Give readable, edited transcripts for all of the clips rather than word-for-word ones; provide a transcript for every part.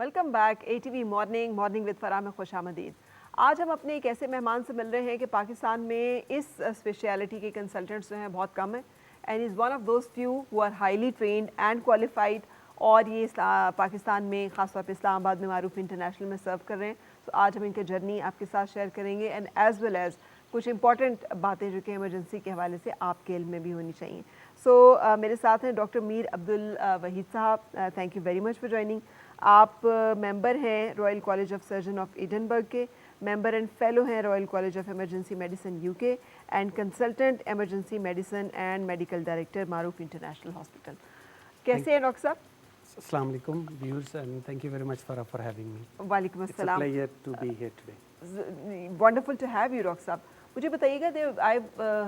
Welcome back ATV morning with Farah में खुश आमदीद। आज हम अपने एक ऐसे मेहमान से मिल रहे हैं कि पाकिस्तान में इस स्पेशलिटी के कंसल्टेंट्स जो हैं बहुत कम हैं and is one of those few who are highly trained and qualified. और ये पाकिस्तान में ख़ासतौर पर इस्लामाबाद में मारूफ इंटरनेशनल में सर्व कर रहे हैं। तो आज हम इनकी जर्नी आपके साथ शेयर करेंगे एंड एज़ वेल एज़ कुछ इंपॉर्टेंट बातें जो कि इमरजेंसी के हवाले से आपके इल्म में भी होनी चाहिए। सो मेरे साथ हैं डॉक्टर मीर अब्दुल वहीद साहब। Thank you very much for joining. आप मेंबर हैं royal college of surgeon of Edinburgh के, मेंबर एंड फेलो हैं royal college of emergency medicine UK and consultant emergency medicine and medical director Maroof international hospital. कैसे हैं doctor साहब? Assalamu alaikum viewers and thank you very much for having me. वालेकुम It's a अस्सलाम। pleasure to be here today. Wonderful to have you doctor साहब। मुझे बताइएगा, I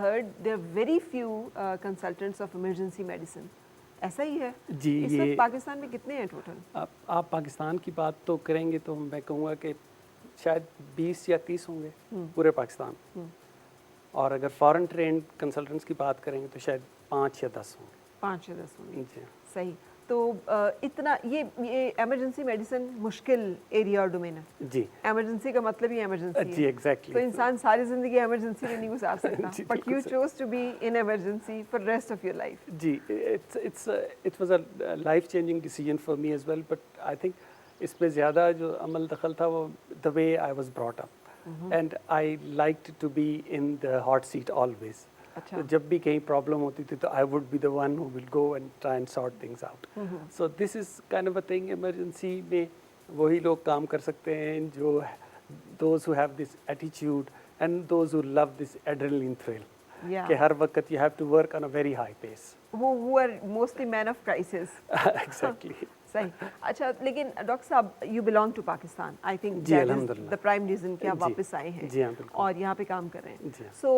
heard there very few consultants of emergency medicine, ऐसा ही है? जी, इस वक्त पाकिस्तान में कितने हैं टोटल? आप पाकिस्तान की बात तो करेंगे तो मैं कहूँगा कि शायद 20 या 30 होंगे पूरे पाकिस्तान। और अगर फॉरेन ट्रेंड कंसल्टेंट्स की बात करेंगे तो शायद 5 या 10 होंगे। 5 या 10 होंगे, जी सही। तो इतना ये इमरजेंसी मेडिसिन मुश्किल एरिया और डोमेन है। जी, इमरजेंसी का मतलब ही इमरजेंसी जी है। एग्जैक्टली। तो इंसान सारी जिंदगी इमरजेंसी में नहीं गुजार सकता, but you chose to be in emergency for rest of your life. जी, it was a life changing decision for me as well, but I think इसमें ज़्यादा जो अमल दखल था वो the way I was brought up and I liked to be in the hot seat always. अच्छा। तो जब भी कहीं प्रॉब्लम होती थी तो I would be the one who will go and try and sort things out. So this is kind of a thing, emergency में वही लोग काम कर सकते हैं जो those who have this attitude and those who love this adrenaline thrill कि हर वक्त you have to work on a very high pace. who are mostly men of crisis. Exactly. सही। अच्छा, लेकिन डॉक्टर साहब you belong to Pakistan, I think जी, that is अल्हम्दुलिल्लाह। The prime reason कि आप जी, वापस आए हैं। जी हाँ, बिल्कुल। और यहाँ पे काम कर रहे हैं। जी हाँ। सो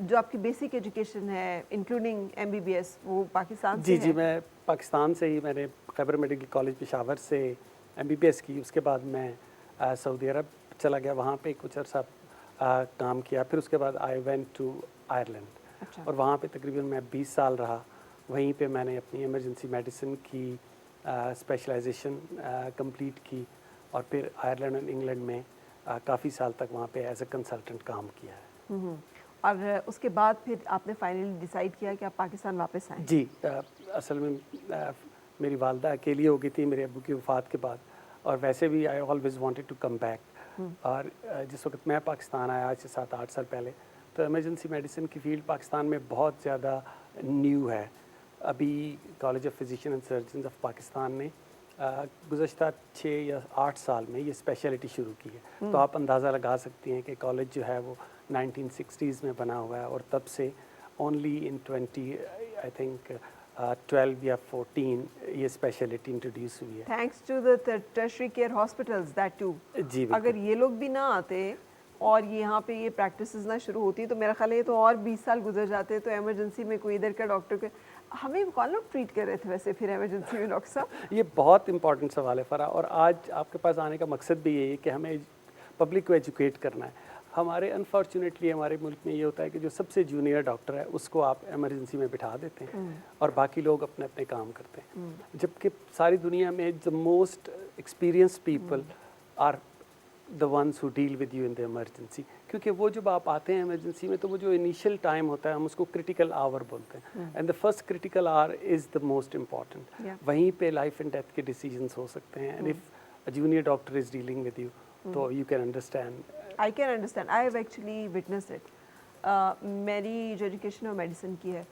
जो आपकी बेसिक एजुकेशन है इंक्लूडिंग MBBS वो पाकिस्तान से जी, है? मैं पाकिस्तान से ही, मैंने खैबर मेडिकल कॉलेज पेशावर से MBBS की। उसके बाद मैं सऊदी अरब चला गया, वहाँ पे कुछ अर्सा काम किया। फिर उसके बाद आई वेंट टू आयरलैंड। अच्छा। और वहाँ पे तकरीबन मैं 20 साल रहा। वहीं पे मैंने अपनी इमरजेंसी मेडिसिन की स्पेशलाइजेशन कंप्लीट की और फिर आयरलैंड और इंग्लैंड में काफ़ी साल तक वहाँ पे एज ए कंसल्टेंट काम किया है। और उसके बाद फिर आपने फाइनली डिसाइड किया कि आप पाकिस्तान वापस आए? जी, असल में मेरी वालदा अकेली हो गई थी मेरे अब्बू की वफ़ात के बाद, और वैसे भी I always wanted to come back. और जिस वक्त मैं पाकिस्तान आया आज से 7-8 साल पहले, तो इमरजेंसी मेडिसिन की फील्ड पाकिस्तान में बहुत ज़्यादा न्यू है। अभी college of physician and surgeon of Pakistan ने गुज़श्ता 6 या 8 साल में ये स्पेशलिटी शुरू की है। तो आप अंदाज़ा लगा सकती हैं कि कॉलेज जो है वो 1960s में बना हुआ है, और तब से ओनली इन 12 या 14 ये स्पेशलिटी इंट्रोड्यूस हुई है। Thanks to the tertiary care hospitals that too. जी, अगर ये लोग भी ना आते और यहाँ पे ये प्रैक्टिसेस ना शुरू होती तो मेरा ख्याल है तो और 20 साल गुजर जाते। तो इमरजेंसी में कोई इधर का डॉक्टर के हमें कौन लोग ट्रीट कर रहे थे वैसे फिर इमरजेंसी में डॉक्टर साहब? ये बहुत इंपॉर्टेंट सवाल है फरा, और आज आपके पास आने का मकसद भी यही है कि हमें पब्लिक को एजुकेट करना है। हमारे अनफॉर्चुनेटली हमारे मुल्क में ये होता है कि जो सबसे जूनियर डॉक्टर है उसको आप इमरजेंसी में बिठा देते हैं और बाकी लोग अपने अपने काम करते हैं, जबकि सारी दुनिया में the most experience people are the ones who deal with you in the emergency. क्योंकि वो जब आप आते हैं इमरजेंसी में तो वो जो इनिशियल टाइम होता है हम उसको क्रिटिकल आवर बोलते हैं, and the first critical hour is the most important. वहीं पे लाइफ एंड डेथ के डिसीजंस हो सकते हैं, and if a junior doctor is dealing with you तो you can understand. I can understand, I have actually witnessed it. मेरी जो education है मेडिसिन की है।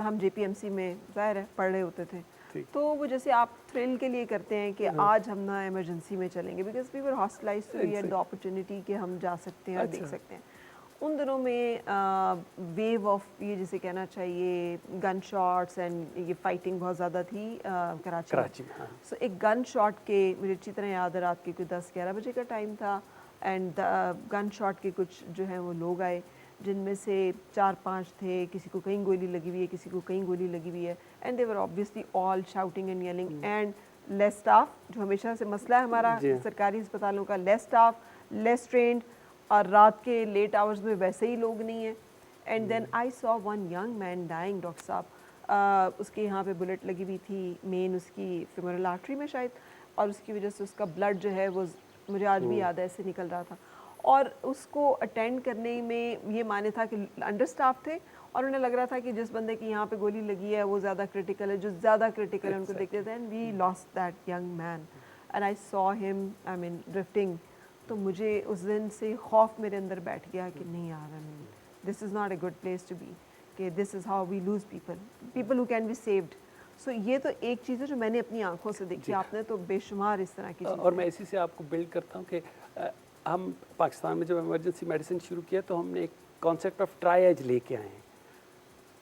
हम JPMC में ज़ाहिर है पढ़ रहे होते थे, तो वो जैसे आप थ्रिल के लिए करते हैं कि आज हम ना इमरजेंसी में चलेंगे बिकॉज वी वर हॉस्टलाइज्ड, तो वी हैड द अपॉर्चुनिटी कि हम जा सकते हैं और देख सकते हैं। उन दिनों में वेव ऑफ ये जिसे कहना चाहिए गन शॉट्स एंड ये फाइटिंग बहुत ज़्यादा थी कराची में। सो एक गन शॉट के मुझे अच्छी तरह याद है, रात के कोई 10-11 बजे का टाइम था, एंड गन शॉट के कुछ जो है वो लोग आए जिनमें से 4-5 थे, किसी को कहीं गोली लगी हुई है, किसी को कहीं गोली लगी हुई है, and they were obviously all shouting and yelling and less staff, जो हमेशा से मसला है हमारा सरकारी अस्पतालों का, लेस स्टाफ, लेस ट्रेंड, और रात के लेट आवर्स में वैसे ही लोग नहीं हैं। And then I saw one young man dying doctor साहब, उसके यहाँ पे बुलेट लगी हुई थी मेन उसकी फेमोरल आर्टरी में शायद, और उसकी वजह से उसका ब्लड जो है वो मुझे आज भी याद है ऐसे निकल रहा था। और उसको अटेंड करने में ये माने था कि अंडर स्टाफ थे और उन्हें लग रहा था कि जिस बंदे की यहाँ पे गोली लगी है वो ज़्यादा क्रिटिकल है, जो ज़्यादा क्रिटिकल है उनको देखते थे। And we lost that young man and I saw him, I mean drifting. तो मुझे उस दिन से खौफ मेरे अंदर बैठ गया कि नहीं यार, I mean this is not a good place to be, कि this is how we lose people who can be saved. So ये तो एक चीज़ है जो मैंने अपनी आंखों से देखी, आपने तो बेशुमार इस तरह की चीज़ें। और मैं इसी से आपको बिल्ड करता हूँ कि हम पाकिस्तान में जब इमरजेंसी मेडिसिन शुरू किया तो हमने एक कॉन्सेप्ट ऑफ ट्रायज लेके आए हैं।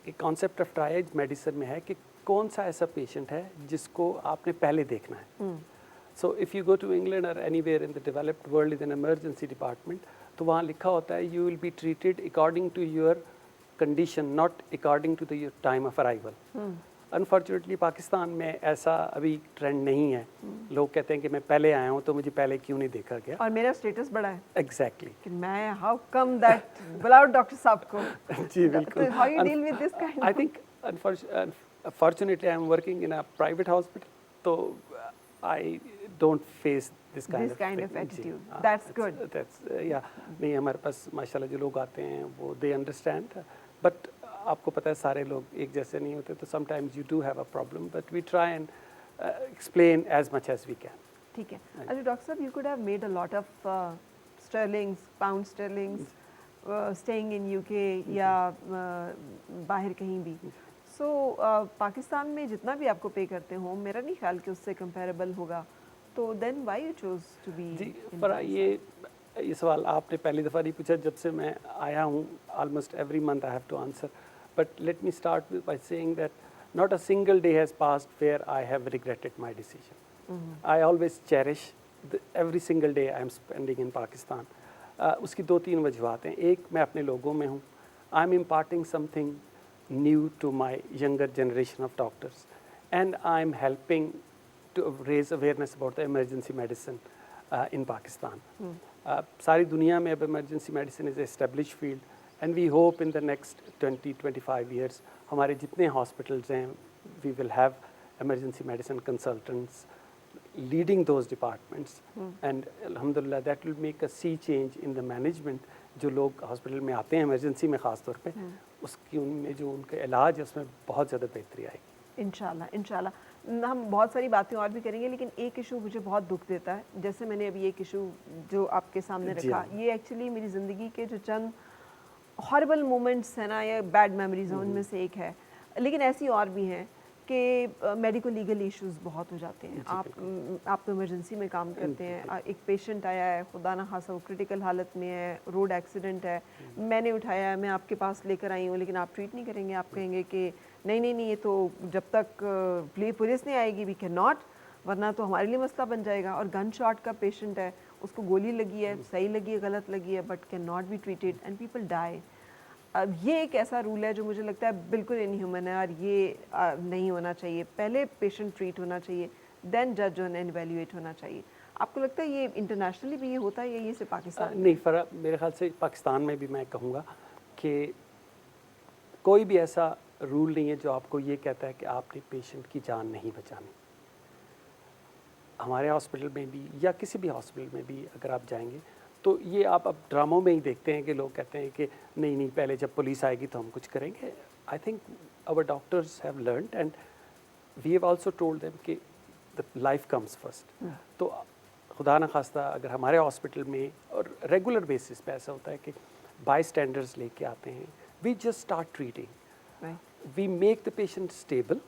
एक कॉन्सेप्ट ऑफ ट्रायज मेडिसिन में है कि कौन सा ऐसा पेशेंट है जिसको आपने पहले देखना है। So if you go to England और anywhere in the developed world in an emergency department, तो वहाँ लिखा होता है you will be treated according to your condition, not according to the your time of arrival. Unfortunately Pakistan में ऐसा अभी trend नहीं है। लोग कहते हैं कि मैं पहले आया हूँ तो मुझे पहले क्यों नहीं देखा गया, और मेरा स्टेटस बड़ा है एग्जैक्टली कि मैं हाउ कम दैट बुलाओ डॉक्टर साहब को। जी बिल्कुल। तो how you deal with this kind? I think unfortunately I am working in a private hospital, तो I don't face this kind of attitude. That's good. That's या नहीं, हमारे पास माशाल्लाह जो लोग आते हैं वो दे अंडरस्टैंड, बट आपको पता है सारे लोग एक जैसे नहीं होते, तो sometimes you do have a problem, but we try and explain as much as we can. ठीक है। अच्छा डॉक्टर साहब, you could have made a lot of sterlings, pound sterlings, staying in UK या बाहर कहीं भी। सो पाकिस्तान में जितना भी आपको पे करते हो, मेरा नहीं ख्याल कि उससे कंपेरेबल होगा, तो then why you choose to be? जी पर ये सवाल आपने पहली दफ़ा नहीं पूछा, जब से मैं आया हूँ almost every month I have to answer, but let me start by saying that not a single day has passed where I have regretted my decision. I always cherish every single day I am spending in Pakistan. उसकी 2-3 वजूहत हैं। एक, मैं अपने लोगों में हूँ, I am imparting something new to my younger generation of doctors, and I'm helping to raise awareness about the emergency medicine in Pakistan. सारी दुनिया में अब emergency medicine is an established field, and we hope in the next 20-25 years हमारे जितने hospitals हैं we will have emergency medicine consultants leading those departments, and alhamdulillah that will make a sea change in the management. जो लोग hospital में आते हैं emergency में ख़ास तौर पे, उसकी उनमें जो उनका इलाज है उसमें बहुत ज़्यादा बेहतरी आएगी इंशाल्लाह। इंशाल्लाह हम बहुत सारी बातें और भी करेंगे, लेकिन एक इशू मुझे बहुत दुख देता है, जैसे मैंने अभी एक इशू जो आपके सामने रखा, ये एक्चुअली मेरी ज़िंदगी के जो चंद हॉरिबल मोमेंट्स हैं ना, या बैड मेमोरीज हैं, उनमें से एक है, लेकिन ऐसी और भी हैं कि मेडिकल लीगल इश्यूज बहुत हो जाते हैं। आप तो इमरजेंसी में काम करते हैं, एक पेशेंट आया है, खुदा ना खासा वो क्रिटिकल हालत में है, रोड एक्सीडेंट है, मैंने उठाया है, मैं आपके पास लेकर आई हूँ, लेकिन आप ट्रीट नहीं करेंगे, आप कहेंगे कि नहीं नहीं नहीं, ये तो जब तक पुलिस नहीं आएगी वी कैन नॉट, वरना तो हमारे लिए मसला बन जाएगा। और गन शॉट का पेशेंट है, उसको गोली लगी है, सही लगी है गलत लगी है, but can not be treated and people die. अब ये एक ऐसा रूल है जो मुझे लगता है बिल्कुल इनह्यूमन है, और ये नहीं होना चाहिए। पहले पेशेंट ट्रीट होना चाहिए, देन जज ऑन एंड इवैल्यूएट होना चाहिए। आपको लगता है ये इंटरनेशनली भी ये होता है या ये सिर्फ पाकिस्तान? नहीं, फ़र्क मेरे ख्याल से पाकिस्तान में भी मैं कहूँगा कि कोई भी ऐसा रूल नहीं है जो आपको ये कहता है कि आपने पेशेंट की जान नहीं बचानी। हमारे हॉस्पिटल में भी या किसी भी हॉस्पिटल में भी अगर आप जाएंगे तो ये आप अब ड्रामों में ही देखते हैं कि लोग कहते हैं कि नहीं नहीं, पहले जब पुलिस आएगी तो हम कुछ करेंगे। I think our doctors have learned and we have also told them कि द लाइफ कम्स फर्स्ट। तो खुदा न खास्ता अगर हमारे हॉस्पिटल में और रेगुलर बेसिस पे ऐसा होता है कि बाई स्टैंडर्ड्स लेके आते हैं, we just start treating, we make the patient stable.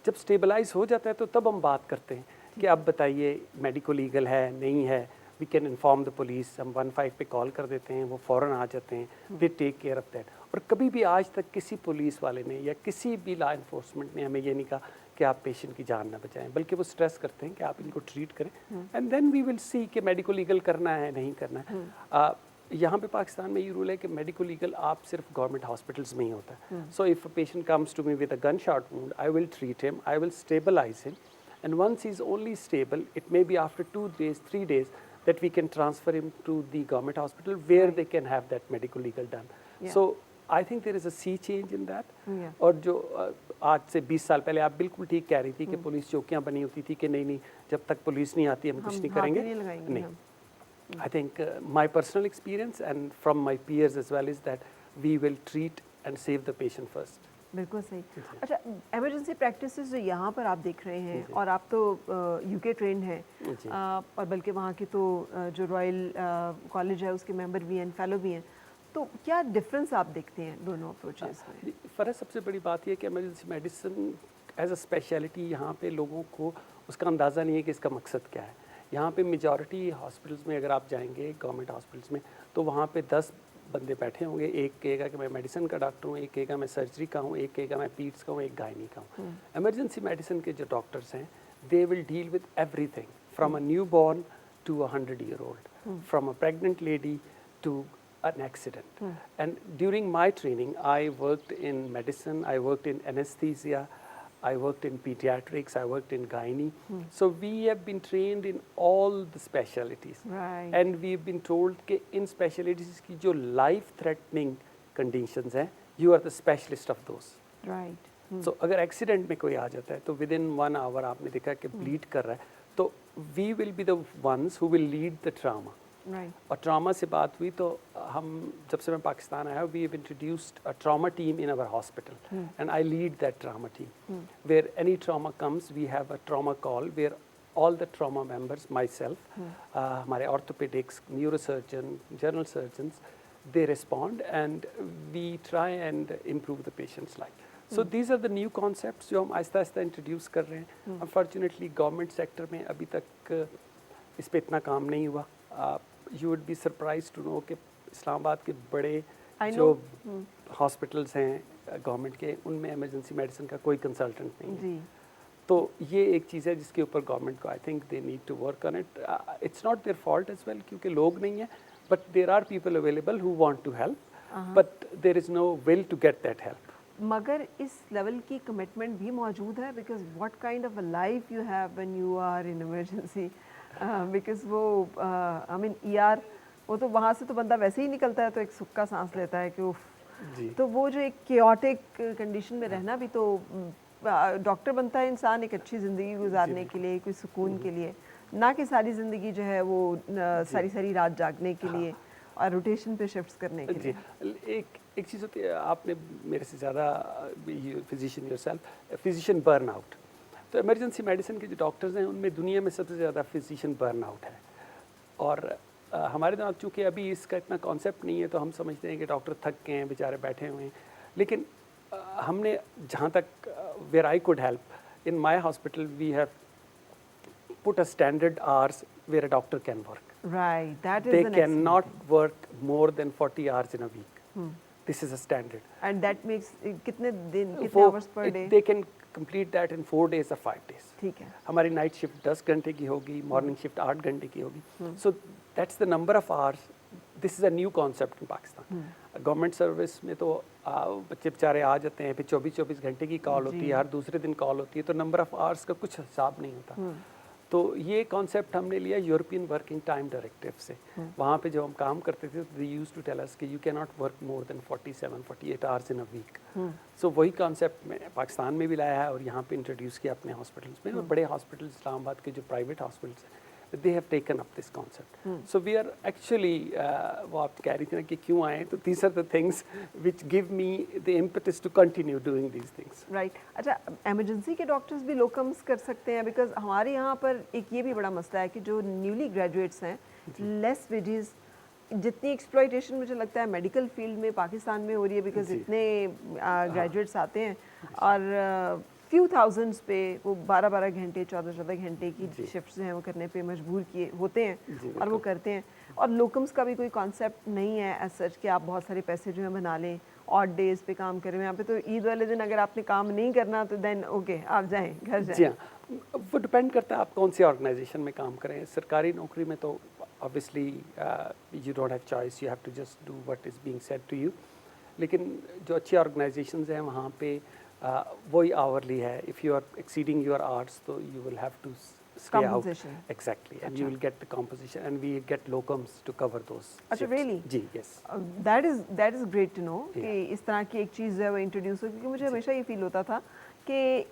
जब स्टेबलाइज हो जाता है तो तब हम बात करते हैं कि अब बताइए मेडिको लीगल है नहीं है, we can inform the police. हम 15 पे कॉल कर देते हैं, वो फ़ौरन आ जाते हैं, they take care of that. और कभी भी आज तक किसी पुलिस वाले ने या किसी भी लॉ इन्फोर्समेंट ने हमें ये नहीं कहा कि आप पेशेंट की जान ना बचाएं, बल्कि वो स्ट्रेस करते हैं कि आप इनको ट्रीट करें and then we will see कि मेडिको लीगल करना है नहीं करना है। यहाँ पे पाकिस्तान में ये रूल है कि मेडिको लीगल आप सिर्फ गवर्नमेंट हॉस्पिटल्स में ही होता है। So if a patient comes to me with a gun shot wound, I will treat him, I will stabilize him, and once he's only stable, it may be after 2 days, 3 days, that we can transfer him to the government hospital where they can have that medical legal done. So I think there is a sea change in that. Yeah. और जो आज से 20 साल पहले आप बिल्कुल ठीक कह रही थी कि पुलिस चौकियां बनी होती थी कि नहीं जब तक पुलिस नहीं आती हम कुछ नहीं हाथ ही करेंगे। नहीं लगाएंगे नहीं, हम। I think my personal experience and from my peers as well is that we will treat and save the patient first. बिल्कुल सही। अच्छा, इमरजेंसी प्रैक्टिसेस जो यहाँ पर आप देख रहे हैं, और आप तो यूके ट्रेंड हैं, जी। और बल्कि वहाँ की तो जो रॉयल कॉलेज है उसके मेंबर भी हैं, फेलो भी हैं, तो क्या डिफरेंस आप देखते हैं दोनों अप्रोचेस में? फ़र्क सबसे बड़ी बात यह है कि emergency medicine as a specialty यहाँ पे लोगों को उसका अंदाज़ा नहीं है कि इसका मकसद क्या है। यहाँ पे मेजॉरिटी हॉस्पिटल्स में अगर आप जाएंगे गवर्नमेंट हॉस्पिटल्स में तो वहाँ पे 10 बंदे बैठे होंगे, एक कहेगा कि मैं मेडिसिन का डॉक्टर हूँ, एक कहेगा मैं सर्जरी का हूँ, एक कहेगा मैं पीड्स का हूँ, एक गायनी का हूँ। इमरजेंसी मेडिसिन के जो डॉक्टर्स हैं they will deal with everything from a new born to a 100-year-old, from a pregnant lady to an accident. And during my training, I worked in medicine, I worked in anesthesia, I worked in pediatrics, I worked in gynae. So we have been trained in all the specialties. Right. And we've been told कि इन specialties की जो life threatening conditions हैं, you are the specialist of those. Right. So अगर accident में कोई आ जाता है तो within 1 hour आपने देखा कि bleed कर रहा है, तो we will be the ones who will lead the trauma. Right. और ट्रामा से बात हुई तो हम जब से मैं पाकिस्तान आया we have introduced a trauma team in our hospital and I lead that trauma team where any trauma comes we have a trauma call where all the trauma members, myself, हमारे orthopedics, neurosurgeon, general surgeons, they respond and we try and improve the patient's life. So these are the new concepts जो हम Aahista Aahista introduce कर रहे हैं। Unfortunately government sector में अभी तक इस पे इतना काम नहीं हुआ। You would be surprised to know कि इस्लामाबाद के बड़े जो हॉस्पिटल्स हैं गवर्नमेंट के उनमें इमरजेंसी मेडिसिन का कोई कंसल्टेंट नहीं है। तो ये एक चीज़ है जिसके ऊपर गवर्नमेंट को I think they need to work on it. It's not their fault as well क्योंकि लोग नहीं हैं, but there are people available who want to help, but there is no will to get that help. मगर इस level की commitment भी मौजूद है, because what kind of a life you have when you are in emergency, because वो I mean ER वो तो वहाँ से तो बंदा वैसे ही निकलता है तो एक सुख का सांस लेता है कि उफ। तो वो जो एक केओटिक कंडीशन में रहना भी, तो डॉक्टर बनता है इंसान एक अच्छी ज़िंदगी गुजारने के लिए, कोई सुकून के लिए, ना कि सारी ज़िंदगी जो है वो सारी सारी रात जागने के लिए और रोटेशन पे शिफ्ट्स करने के लिए। एक चीज़ होती है, आपने मेरे से ज़्यादा फिजिशियन योरसेल्फ, फिजिशियन बर्नआउट, तो इमरजेंसी मेडिसिन के जो डॉक्टर्स हैं उनमें दुनिया में सबसे ज़्यादा फिजिशियन बर्नआउट है। और हमारे यहाँ चूँकि अभी इसका इतना कॉन्सेप्ट नहीं है तो हम समझते हैं कि डॉक्टर थक गए हैं, बेचारे बैठे हुए हैं, लेकिन हमने जहाँ तक where I could help in my hospital we have put a standard hours where a doctor can work. Right, that is they an cannot work more than 40 hours in a week. This is a standard. And that makes कितने दिन, कितने hours per day? They can complete that in 4 days or 5 days. ठीक है। हमारी night shift 10 घंटे की होगी, morning shift 8 घंटे की होगी। So that's the number of hours. This is a new concept in Pakistan. Government service में तो बच्चे बेचारे आ जाते हैं, फिर 24-24 घंटे की कॉल होती है, हर दूसरे दिन कॉल होती है, तो नंबर ऑफ आवर्स का कुछ हिसाब नहीं होता। तो ये कॉन्सेप्ट हमने लिया यूरोपियन वर्किंग टाइम डायरेक्टिव से। वहाँ पे जब हम काम करते थे तो they used to tell us कि you can not work more than 47-48 hours in a week. So वही कॉन्सेप्ट में पाकिस्तान में भी लाया है और यहाँ पे इंट्रोड्यूस किया अपने हॉस्पिटल्स में। और बड़े हॉस्पिटल्स इस्लामाबाद के जो प्राइवेट हॉस्पिटल्स हैं they have taken up this concept. So we are actually वो आप कह रही थी ना कि क्यों आए, तो these are the things which give me the impetus to continue doing these things. Right. अच्छा, emergency के डॉक्टर्स भी लोकम्स कर सकते हैं, बिकॉज हमारे यहाँ पर एक ये भी बड़ा मसला है कि जो न्यूली ग्रेजुएट्स हैं, लेस वेजेस, जितनी एक्सप्लॉयटेशन मुझे लगता है मेडिकल फील्ड में पाकिस्तान में हो रही है, बिकॉज इतने ग्रेजुएट्स आते हैं और फ्यू थाउजेंड्स पे वो 12-12 घंटे 14-14 घंटे की शिफ्ट्स हैं वो करने पे मजबूर किए होते हैं और वो करते हैं। और लोकम्स का भी कोई कॉन्सेप्ट नहीं है एज सच कि आप बहुत सारे पैसे जो है बना लें, ऑड डेज पे काम करें। यहाँ पे तो ईद वाले दिन अगर आपने काम नहीं करना तो देन ओके आप जाएं, घर जाएं। जी हाँ, वो डिपेंड करता है आप कौन सी ऑर्गेनाइजेशन में काम करें। सरकारी नौकरी में तो obviously you don't have choice, you have to just do what is being said to you. लेकिन जो अच्छी ऑर्गेनाइजेशंस हैं वहाँ पे वही आवरली है। If you are exceeding your hours तो you will have to stay Compensation. out. Exactly, and you will get the compensation, and we get locums to cover those. अच्छा, shifts. really? जी, yes. That is great to know कि इस तरह की एक चीज़ है वो इंट्रोड्यूस हो, क्योंकि मुझे हमेशा ये फील होता था कि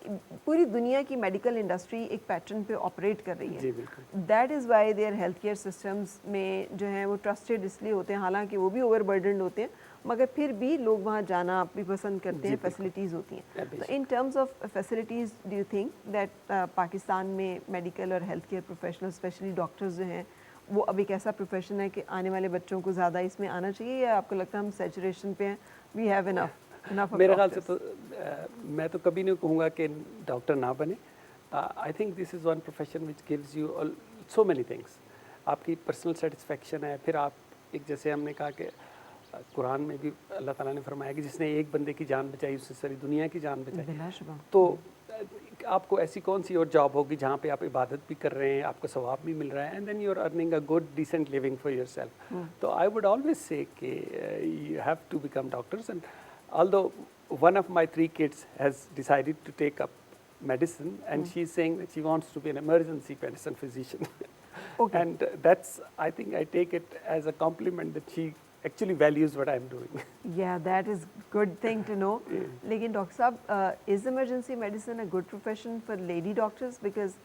पूरी दुनिया की मेडिकल इंडस्ट्री एक पैटर्न पे ऑपरेट कर रही है. जी बिल्कुल. That is why their health care systems में जो है वो ट्रस्टेड इसलिए होते हैं, हालांकि वो भी ओवरबर्डनड होते हैं, मगर फिर भी लोग वहाँ जाना भी पसंद करते हैं. फैसिलिटीज़ होती हैं. तो in terms of facilities do you think that Pakistan में मेडिकल और health care professional specially doctors जो हैं वो अब एक ऐसा प्रोफेशन है कि आने वाले बच्चों को ज़्यादा इसमें आना चाहिए, या आपको लगता है हम सैचुरेशन पे हैं, वी हैव इनफ? मेरे ख्याल से तो मैं तो कभी नहीं कहूँगा कि डॉक्टर ना बने. I think this is one profession which gives you so many things. आपकी पर्सनल सेटिस्फेक्शन है. फिर आप एक, जैसे हमने कहा कि कुरान में भी अल्लाह ताला ने फरमाया कि जिसने एक बंदे की जान बचाई उससे सारी दुनिया की जान बचाई. तो आपको ऐसी कौन सी और जॉब होगी जहाँ पे आप इबादत भी कर रहे हैं, आपको सवाब भी मिल रहा है, and then you are earning a good decent living for yourself. तो आई वुड ऑलवेज से कि you have to become doctors. And although one of my 3 kids has decided to take up medicine, and she's saying that she wants to be an emergency medicine physician. Okay. And that's, I think I take it as a compliment that she actually values what I'm doing. Yeah, that is good thing to know. लेकिन doctor साहब, is emergency medicine a good profession for lady doctors? Because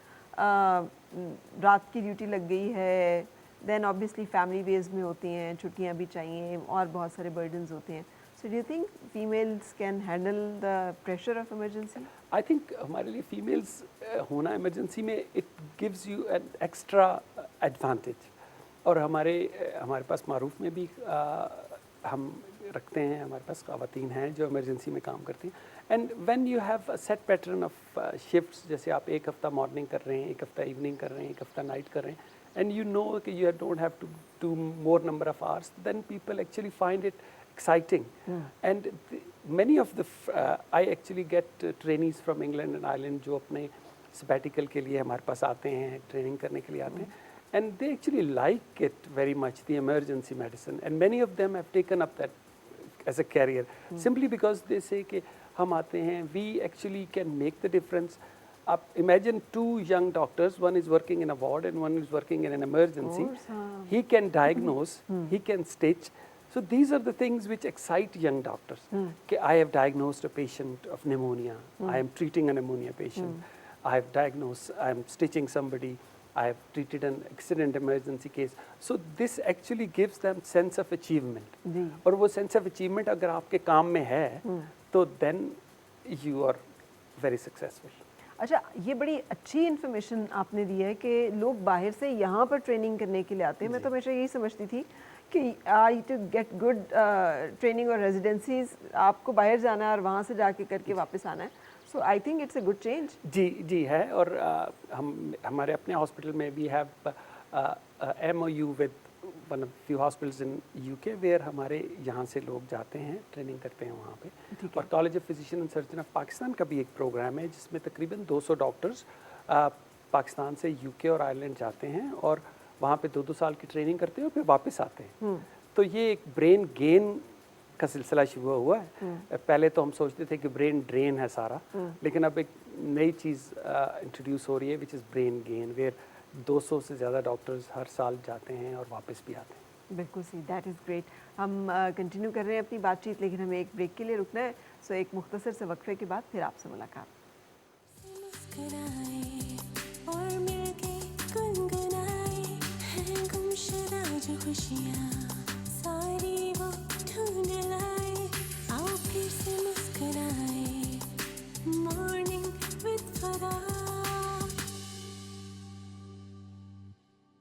रात की duty लग गई है, then obviously family based में होती हैं, छुट्टियाँ भी चाहिए और बहुत सारे burdens होते हैं. So do you think females can handle the pressure of emergency? I think हमारे लिए females होना emergency में it gives you an extra advantage. और हमारे पास मारूफ में भी हम रखते हैं, हमारे पास ख़वातीन हैं जो emergency में काम करती हैं. And when you have a set pattern of shifts, जैसे आप एक हफ़्ता morning कर रहे हैं, एक हफ़्ता evening कर रहे हैं, एक हफ़्ता night कर रहे हैं, and you know कि you don't have to do more number of hours, then people actually find it exciting. And many of the I actually get trainees from England and Ireland जो अपने sabbatical के लिए हमारे पास आते हैं, training करने के लिए आते हैं, and they actually like it very much, the emergency medicine, and many of them have taken up that as a career simply because they say कि हम आते हैं, we actually can make the difference. Up, imagine 2 young doctors, one is working in a ward and one is working in an emergency. He can diagnose, he can stitch. So these are the things which excite young doctors. Okay, I have diagnosed a patient of pneumonia. I am treating a pneumonia patient. I have diagnosed, I am stitching somebody. I have treated an accident emergency case. So this actually gives them sense of achievement. और वो sense of achievement अगर आपके काम में है, तो then you are very successful. अच्छा, ये बड़ी अच्छी इन्फॉर्मेशन आपने दी है कि लोग बाहर से यहाँ पर ट्रेनिंग करने के लिए आते हैं. मैं तो हमेशा यही समझती थी कि आई टू गेट गुड ट्रेनिंग और रेजिडेंसीज, आपको बाहर जाना है और वहाँ से जाके करके वापस आना है. So I think it's a good change. जी है. और हमारे अपने हॉस्पिटल में we have MOU with one of few hospitals in UK where हमारे यहाँ से लोग जाते हैं, ट्रेनिंग करते हैं वहाँ पे. और college of physician and surgeon of Pakistan का भी एक प्रोग्राम है जिसमें तकरीबन 200 डॉक्टर्स पाकिस्तान से UK और आयरलैंड जाते हैं और वहाँ पे 2-2 साल की ट्रेनिंग करते हैं और फिर वापस आते हैं. तो ये एक ब्रेन गेन का सिलसिला शुरू हुआ है. पहले तो हम सोचते थे कि ब्रेन ड्रेन है सारा, लेकिन अब एक नई चीज़ इंट्रोड्यूस हो रही है which is brain gain, where 200 से ज़्यादा डॉक्टर्स हर साल जाते हैं और वापस भी आते हैं. बिल्कुल सही. That is great. हम कंटिन्यू कर रहे हैं अपनी बातचीत, लेकिन हमें एक ब्रेक के लिए रुकना है. सो एक मुख्तसर से वक्फे के बाद फिर आपसे मुलाकात.